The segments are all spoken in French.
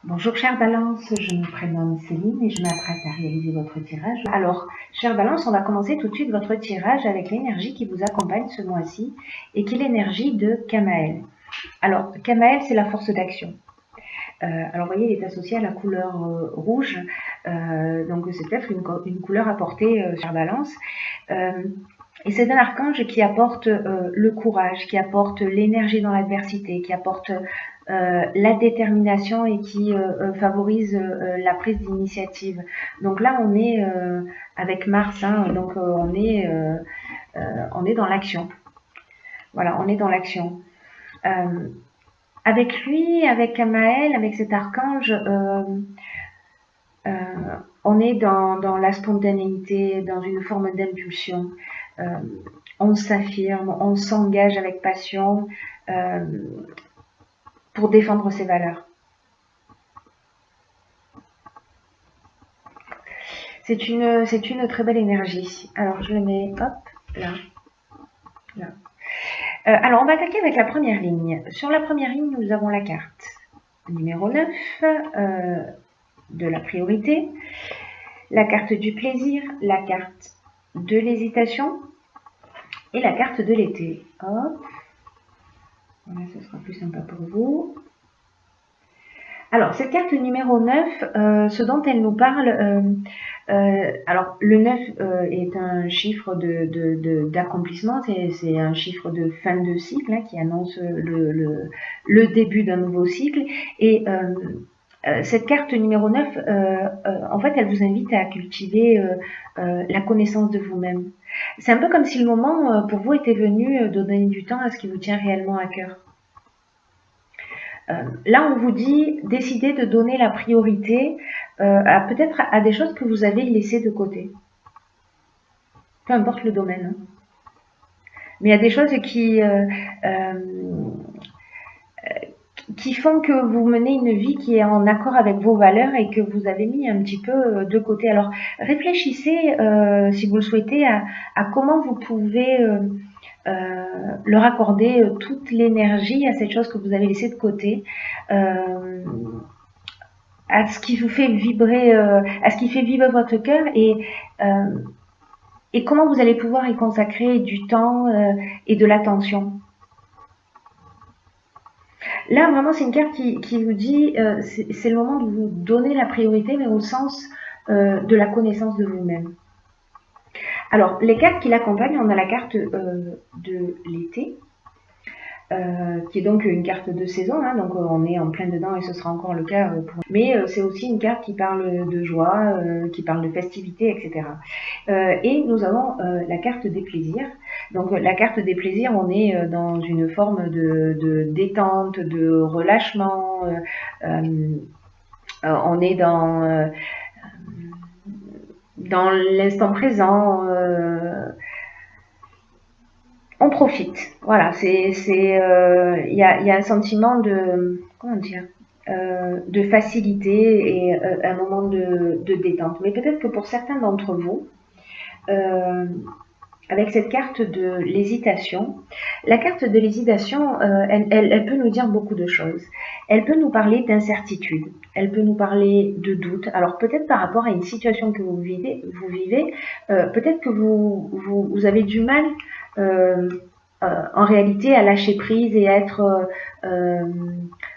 Bonjour chère Balance, je me prénomme Céline et je m'apprête à réaliser votre tirage. Alors, chère Balance, on va commencer tout de suite votre tirage avec l'énergie qui vous accompagne ce mois-ci et qui est l'énergie de Kamael. Alors, Kamael, c'est la force d'action. Alors, vous voyez, il est associé à la couleur rouge, donc c'est peut-être une couleur à porter, chère Balance. Et c'est un archange qui apporte le courage, qui apporte l'énergie dans l'adversité, qui apporte la détermination et qui favorise la prise d'initiative. Donc là, on est avec Mars, hein, donc on est dans l'action. Voilà, on est dans l'action. Avec lui, avec Kamael, avec cet archange, on est dans la spontanéité, dans une forme d'impulsion. On s'affirme, on s'engage avec passion pour défendre ses valeurs. C'est une très belle énergie. Alors, je le mets, hop, là. Alors, on va attaquer avec la première ligne. Sur la première ligne, nous avons la carte numéro 9 de la priorité, la carte du plaisir, la carte de l'hésitation et la carte de l'été. Hop. Voilà, ce sera plus sympa pour vous. Alors, cette carte numéro 9, ce dont elle nous parle, alors le 9 est un chiffre d'accomplissement, c'est un chiffre de fin de cycle hein, qui annonce le début d'un nouveau cycle. Et cette carte numéro 9, en fait, elle vous invite à cultiver la connaissance de vous-même. C'est un peu comme si le moment pour vous était venu de donner du temps à ce qui vous tient réellement à cœur. Là, on vous dit, décidez de donner la priorité peut-être à des choses que vous avez laissées de côté. Peu importe le domaine. Hein. Mais il y a des choses qui font que vous menez une vie qui est en accord avec vos valeurs et que vous avez mis un petit peu de côté. Alors, réfléchissez, si vous le souhaitez, à comment vous pouvez leur accorder toute l'énergie à cette chose que vous avez laissée de côté, à ce qui vous fait vibrer, à ce qui fait vibrer votre cœur et comment vous allez pouvoir y consacrer du temps et de l'attention. Là, vraiment, c'est une carte qui vous dit c'est le moment de vous donner la priorité, mais au sens de la connaissance de vous-même. Alors, les cartes qui l'accompagnent, on a la carte de l'été, qui est donc une carte de saison, hein, donc on est en plein dedans et ce sera encore le cas pour... Mais c'est aussi une carte qui parle de joie, qui parle de festivité, etc. Et nous avons la carte des plaisirs. Donc la carte des plaisirs, on est dans une forme de détente, de relâchement, on est dans l'instant présent, on profite. Voilà, il y a un sentiment de, comment dire, de facilité et un moment de détente. Mais peut-être que pour certains d'entre vous, avec cette carte de l'hésitation, la carte de l'hésitation, elle peut nous dire beaucoup de choses. Elle peut nous parler d'incertitude, elle peut nous parler de doute. Alors peut-être par rapport à une situation que vous vivez, peut-être que vous avez du mal en réalité à lâcher prise et à être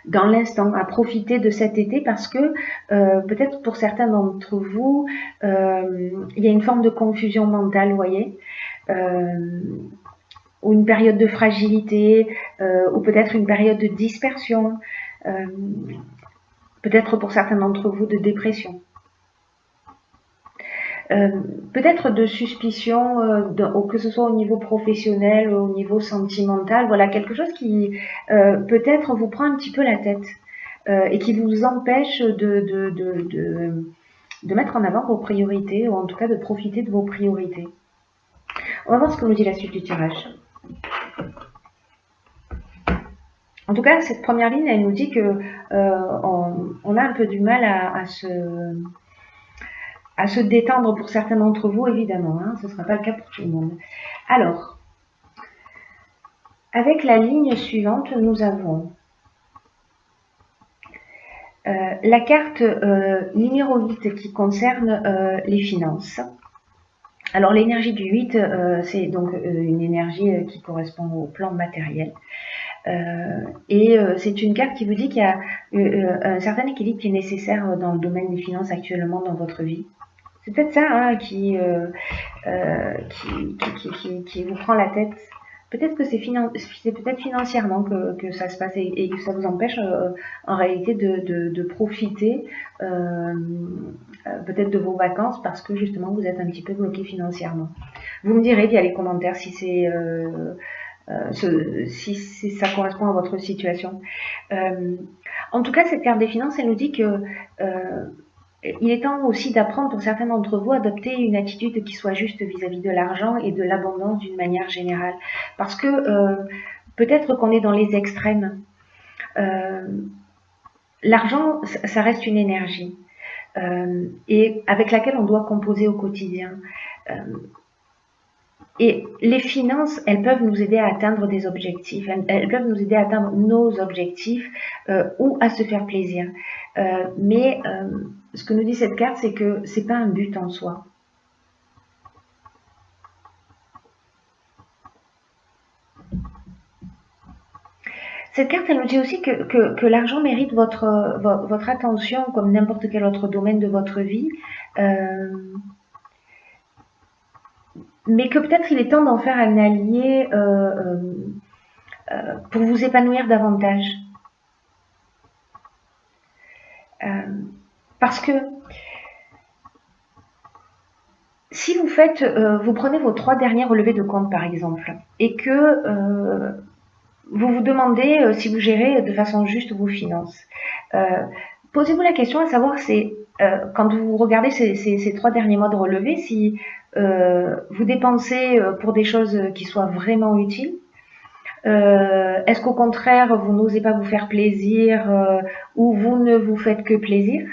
dans l'instant, à profiter de cet été parce que peut-être pour certains d'entre vous, il y a une forme de confusion mentale, vous voyez, ou une période de fragilité, ou peut-être une période de dispersion, peut-être pour certains d'entre vous de dépression. Peut-être de suspicion, que ce soit au niveau professionnel, au niveau sentimental, voilà, quelque chose qui peut-être vous prend un petit peu la tête et qui vous empêche de mettre en avant vos priorités, ou en tout cas de profiter de vos priorités. On va voir ce que nous dit la suite du tirage. En tout cas, cette première ligne, elle nous dit que on a un peu du mal à se détendre pour certains d'entre vous, évidemment. Hein, ce ne sera pas le cas pour tout le monde. Alors, avec la ligne suivante, nous avons La carte numéro 8 qui concerne les finances. Alors l'énergie du 8, c'est donc une énergie qui correspond au plan matériel. C'est une carte qui vous dit qu'il y a un certain équilibre qui est nécessaire dans le domaine des finances actuellement dans votre vie. C'est peut-être ça hein, qui vous prend la tête. Peut-être que c'est peut-être financièrement que ça se passe et que ça vous empêche en réalité de profiter peut-être de vos vacances parce que justement vous êtes un petit peu bloqué financièrement. Vous me direz via les commentaires si ça correspond à votre situation. En tout cas, cette carte des finances, elle nous dit que il est temps aussi d'apprendre pour certains d'entre vous à adopter une attitude qui soit juste vis-à-vis de l'argent et de l'abondance d'une manière générale. Parce que peut-être qu'on est dans les extrêmes. L'argent, ça reste une énergie et avec laquelle on doit composer au quotidien. Et les finances, elles peuvent nous aider à atteindre des objectifs, elles peuvent nous aider à atteindre nos objectifs ou à se faire plaisir. Mais ce que nous dit cette carte, c'est que c'est pas un but en soi. Cette carte, elle nous dit aussi que l'argent mérite votre attention comme n'importe quel autre domaine de votre vie. Mais que peut-être il est temps d'en faire un allié pour vous épanouir davantage. Parce que si vous prenez vos 3 derniers relevés de compte par exemple, et que vous vous demandez si vous gérez de façon juste vos finances, posez-vous la question à savoir quand vous regardez ces 3 derniers mois de relevés, si vous dépensez pour des choses qui soient vraiment utiles. Est-ce qu'au contraire, vous n'osez pas vous faire plaisir ou vous ne vous faites que plaisir?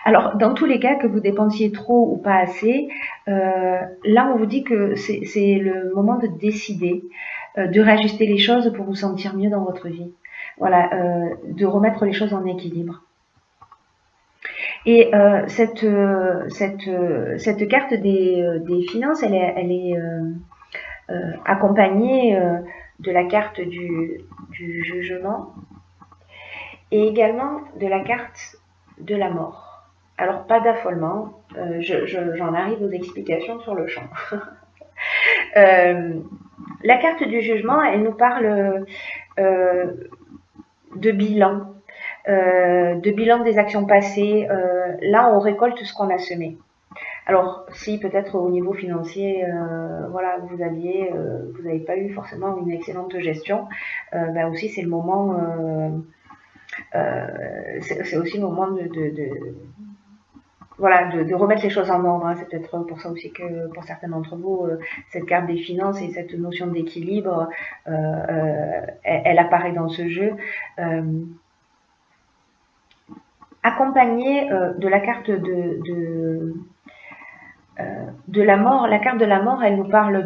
Alors, dans tous les cas, que vous dépensiez trop ou pas assez, là, on vous dit que c'est le moment de décider, de réajuster les choses pour vous sentir mieux dans votre vie. Voilà, de remettre les choses en équilibre. Et cette carte des finances, elle est accompagnée de la carte du jugement et également de la carte de la mort. Alors, pas d'affolement, j'en arrive aux explications sur le champ. La carte du jugement, elle nous parle de bilan. De bilan des actions passées. Là, on récolte ce qu'on a semé. Alors, si peut-être au niveau financier, voilà, vous n'avez pas eu forcément une excellente gestion, ben aussi c'est le moment, c'est aussi le moment de remettre les choses en ordre. Hein. C'est peut-être pour ça aussi que pour certains d'entre vous, cette carte des finances et cette notion d'équilibre, elle apparaît dans ce jeu. Accompagnée de la carte de la mort. La carte de la mort, elle nous parle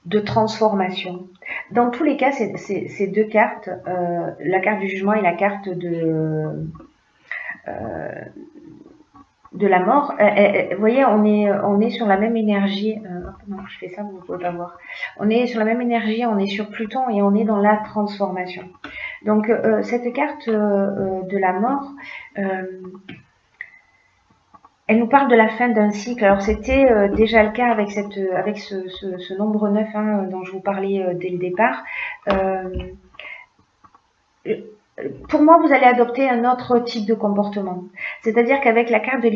de transformation. Dans tous les cas, ces 2 cartes, la carte du jugement et la carte de la mort, vous voyez, on est sur la même énergie. Non, je fais ça, vous ne pouvez pas voir. On est sur la même énergie, on est sur Pluton et on est dans la transformation. Donc, cette carte de la mort, elle nous parle de la fin d'un cycle. Alors, c'était déjà le cas avec ce nombre 9 hein, dont je vous parlais dès le départ. Pour moi, vous allez adopter un autre type de comportement. C'est-à-dire qu'avec la carte de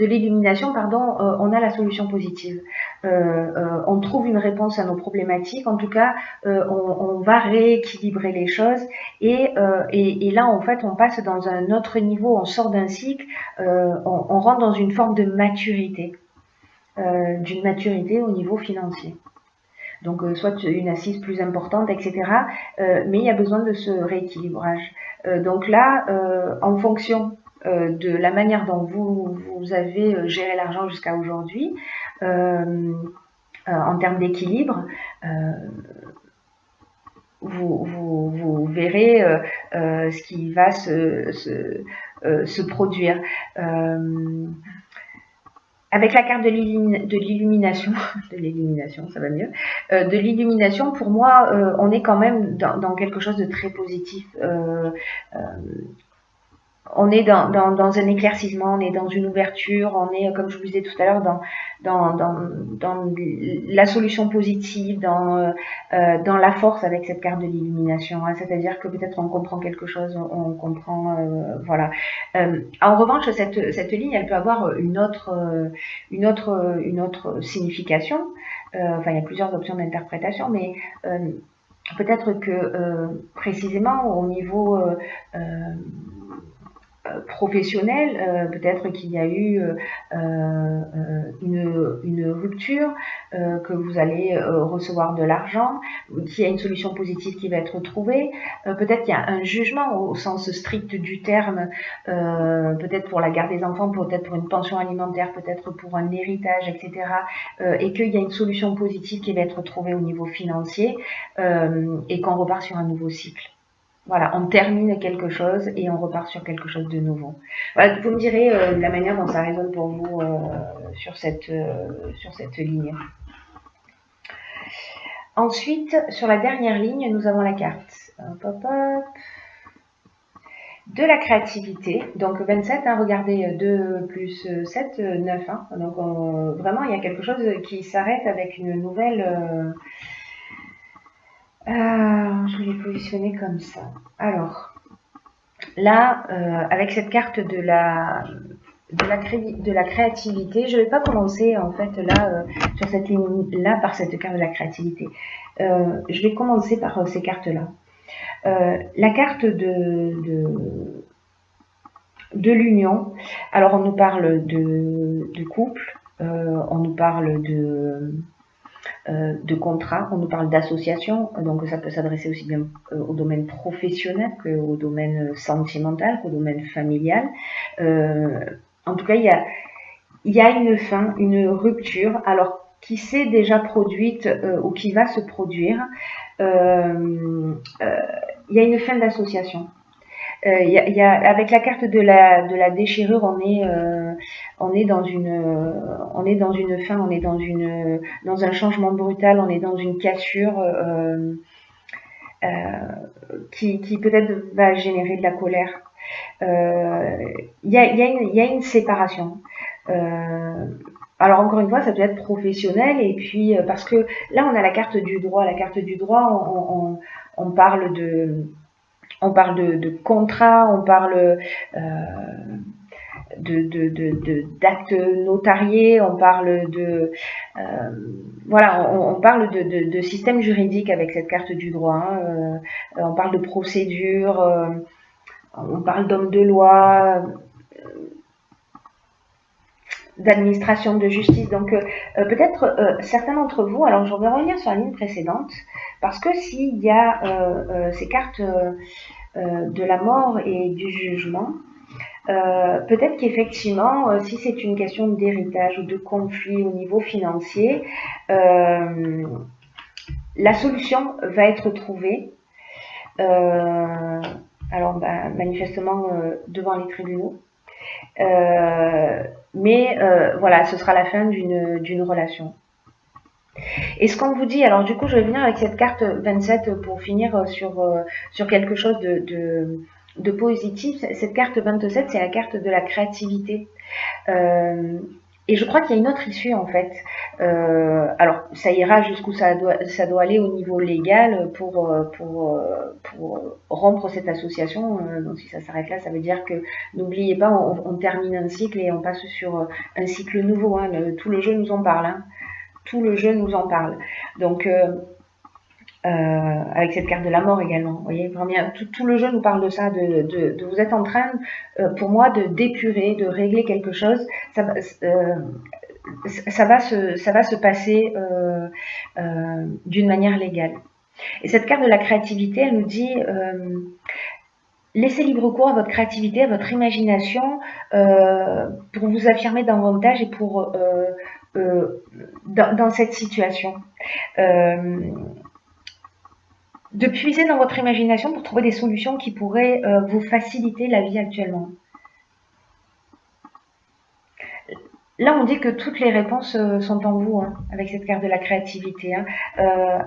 l'illumination, on a la solution positive. On trouve une réponse à nos problématiques. En tout cas, on va rééquilibrer les choses. Et là, en fait, on passe dans un autre niveau. On sort d'un cycle. On rentre dans une forme de maturité. D'une maturité au niveau financier. Donc, soit une assise plus importante, etc. Mais il y a besoin de ce rééquilibrage. Donc là, en fonction de la manière dont vous avez géré l'argent jusqu'à aujourd'hui, en termes d'équilibre, vous verrez ce qui va se produire. Avec la carte de l'illumination, ça va mieux, de l'illumination, pour moi, on est quand même dans quelque chose de très positif. On est dans un éclaircissement, on est dans une ouverture, on est, comme je vous disais tout à l'heure, dans la solution positive, dans la force avec cette carte de l'illumination. Hein, c'est-à-dire que peut-être on comprend quelque chose, on comprend, voilà. En revanche, cette ligne, elle peut avoir une autre signification. Enfin, il y a plusieurs options d'interprétation, mais peut-être que précisément au niveau professionnel, peut-être qu'il y a eu une rupture, que vous allez recevoir de l'argent, qu'il y a une solution positive qui va être trouvée, peut-être qu'il y a un jugement au sens strict du terme, peut-être pour la garde des enfants, peut-être pour une pension alimentaire, peut-être pour un héritage, etc. Et qu'il y a une solution positive qui va être trouvée au niveau financier, et qu'on repart sur un nouveau cycle. Voilà, on termine quelque chose et on repart sur quelque chose de nouveau. Voilà, vous me direz la manière dont ça résonne pour vous sur cette ligne. Ensuite, sur la dernière ligne, nous avons la carte de la créativité. Donc 27, hein, regardez, 2 plus 7, 9. Hein. Donc vraiment, il y a quelque chose qui s'arrête avec une nouvelle... je l'ai positionné comme ça. Alors, là, avec cette carte de la créativité, je ne vais pas commencer en fait là sur cette ligne là par cette carte de la créativité. Je vais commencer par ces cartes là. La carte de l'union. Alors on nous parle de couple, on nous parle de contrat, on nous parle d'association, donc ça peut s'adresser aussi bien au domaine professionnel qu'au domaine sentimental, qu'au domaine familial. En tout cas, il y a une fin, une rupture, alors qui s'est déjà produite ou qui va se produire. Il y a une fin d'association. Avec la carte de la déchirure, on est dans une fin, on est dans un changement brutal, on est dans une cassure qui peut-être va générer de la colère. Il y a une séparation. Alors encore une fois, ça peut être professionnel, et puis parce que là on a la carte du droit. La carte du droit, on parle de contrat, on parle d'actes notariés, on parle voilà, on parle de système juridique avec cette carte du droit. Hein. On parle de procédure, on parle d'homme de loi, d'administration de justice. Donc peut-être certains d'entre vous, alors je vais revenir sur la ligne précédente, parce que s'il y a ces cartes de la mort et du jugement, peut-être qu'effectivement, si c'est une question d'héritage ou de conflit au niveau financier, la solution va être trouvée, alors manifestement devant les tribunaux. Mais voilà, ce sera la fin d'une relation. Et ce qu'on vous dit, alors du coup je vais venir avec cette carte 27 pour finir sur quelque chose de positif. Cette carte 27, c'est la carte de la créativité. Et je crois qu'il y a une autre issue en fait. Alors ça ira jusqu'où ça doit aller au niveau légal pour rompre cette association. Donc si ça s'arrête là, ça veut dire que, n'oubliez pas, on termine un cycle et on passe sur un cycle nouveau. Hein. Tout le jeu nous en parle. Hein. Tout le jeu nous en parle. Donc avec cette carte de la mort également. Vous voyez, vraiment, tout le jeu nous parle de ça, de vous êtes en train, pour moi, de d'épurer, de régler quelque chose. Ça va se passer d'une manière légale. Et cette carte de la créativité, elle nous dit laissez libre cours à votre créativité, à votre imagination, pour vous affirmer davantage et pour dans cette situation. de puiser dans votre imagination pour trouver des solutions qui pourraient vous faciliter la vie actuellement. Là, on dit que toutes les réponses sont en vous, hein, avec cette carte de la créativité. Hein.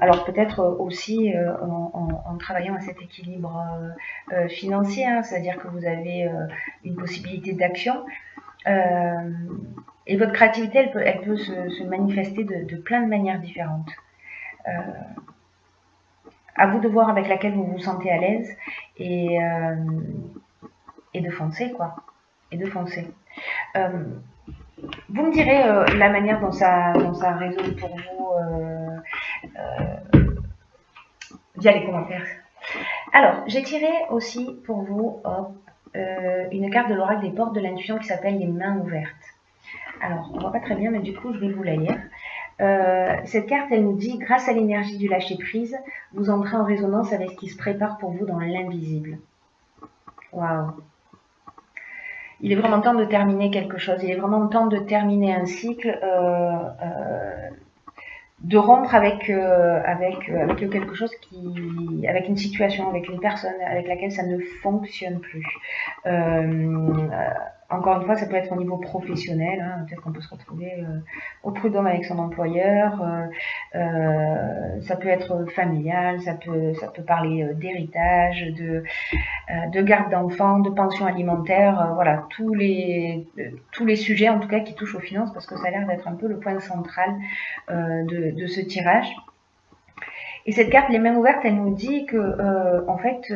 Alors peut-être aussi en travaillant à cet équilibre financier, hein, c'est-à-dire que vous avez une possibilité d'action. Et votre créativité, elle peut se manifester de plein de manières différentes. À vous de voir avec laquelle vous vous sentez à l'aise et de foncer, quoi. Et de foncer. Vous me direz la manière dont ça résonne pour vous via les commentaires. Alors, j'ai tiré aussi pour vous une carte de l'oracle des portes de l'intuition qui s'appelle les mains ouvertes. Alors, on ne voit pas très bien, mais du coup, je vais vous la lire. Cette carte, elle nous dit, grâce à l'énergie du lâcher-prise, vous entrez en résonance avec ce qui se prépare pour vous dans l'invisible. Waouh! Il est vraiment temps de terminer quelque chose, il est vraiment temps de terminer un cycle, de rompre avec quelque chose avec une situation, avec une personne avec laquelle ça ne fonctionne plus. Encore une fois, ça peut être au niveau professionnel, hein, peut-être qu'on peut se retrouver au prud'homme avec son employeur, ça peut être familial, ça peut parler d'héritage, de garde d'enfants, de pension alimentaire, voilà, tous les sujets en tout cas qui touchent aux finances, parce que ça a l'air d'être un peu le point central de ce tirage. Et cette carte, les mains ouvertes, elle nous dit que en fait,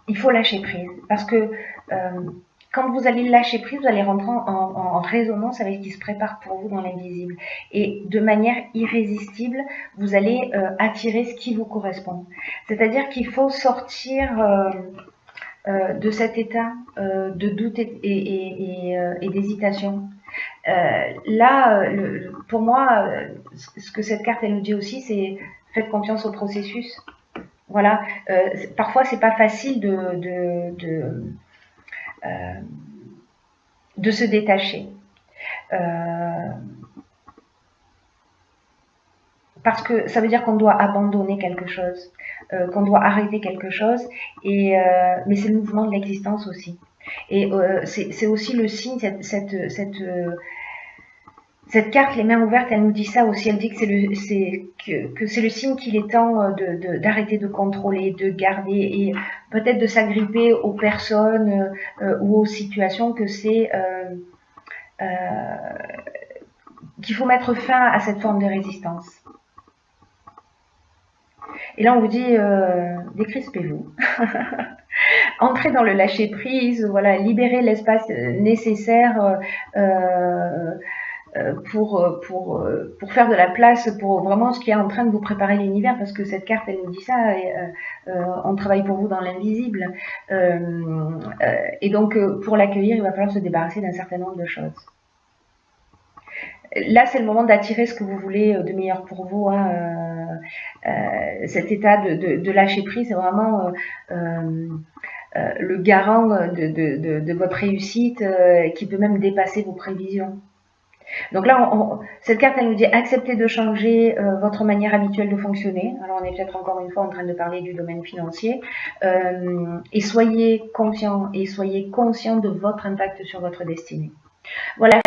il faut lâcher prise, parce que quand vous allez lâcher prise, vous allez rentrer en résonance avec ce qui se prépare pour vous dans l'invisible. Et de manière irrésistible, vous allez attirer ce qui vous correspond. C'est-à-dire qu'il faut sortir de cet état de doute et d'hésitation. Là, pour moi, ce que cette carte elle nous dit aussi, c'est faites confiance au processus. Voilà, parfois c'est pas facile de se détacher. Parce que ça veut dire qu'on doit abandonner quelque chose, qu'on doit arrêter quelque chose, mais c'est le mouvement de l'existence aussi. Et c'est aussi le signe, cette carte, les mains ouvertes, elle nous dit ça aussi. Elle dit que c'est le signe qu'il est temps d'arrêter de contrôler, de garder et peut-être de s'agripper aux personnes ou aux situations, que c'est qu'il faut mettre fin à cette forme de résistance. Et là, on vous dit, décrispez-vous. Entrez dans le lâcher-prise, voilà, libérez l'espace nécessaire pour faire de la place pour vraiment ce qui est en train de vous préparer l'univers, parce que cette carte, elle nous dit ça, on travaille pour vous dans l'invisible. Et donc, pour l'accueillir, il va falloir se débarrasser d'un certain nombre de choses. Là, c'est le moment d'attirer ce que vous voulez de meilleur pour vous. Hein. Cet état de lâcher prise, c'est vraiment le garant de votre réussite qui peut même dépasser vos prévisions. Donc là, cette carte, elle nous dit acceptez de changer votre manière habituelle de fonctionner. Alors, on est peut-être encore une fois en train de parler du domaine financier. Et soyez confiant et soyez conscient de votre impact sur votre destinée. Voilà.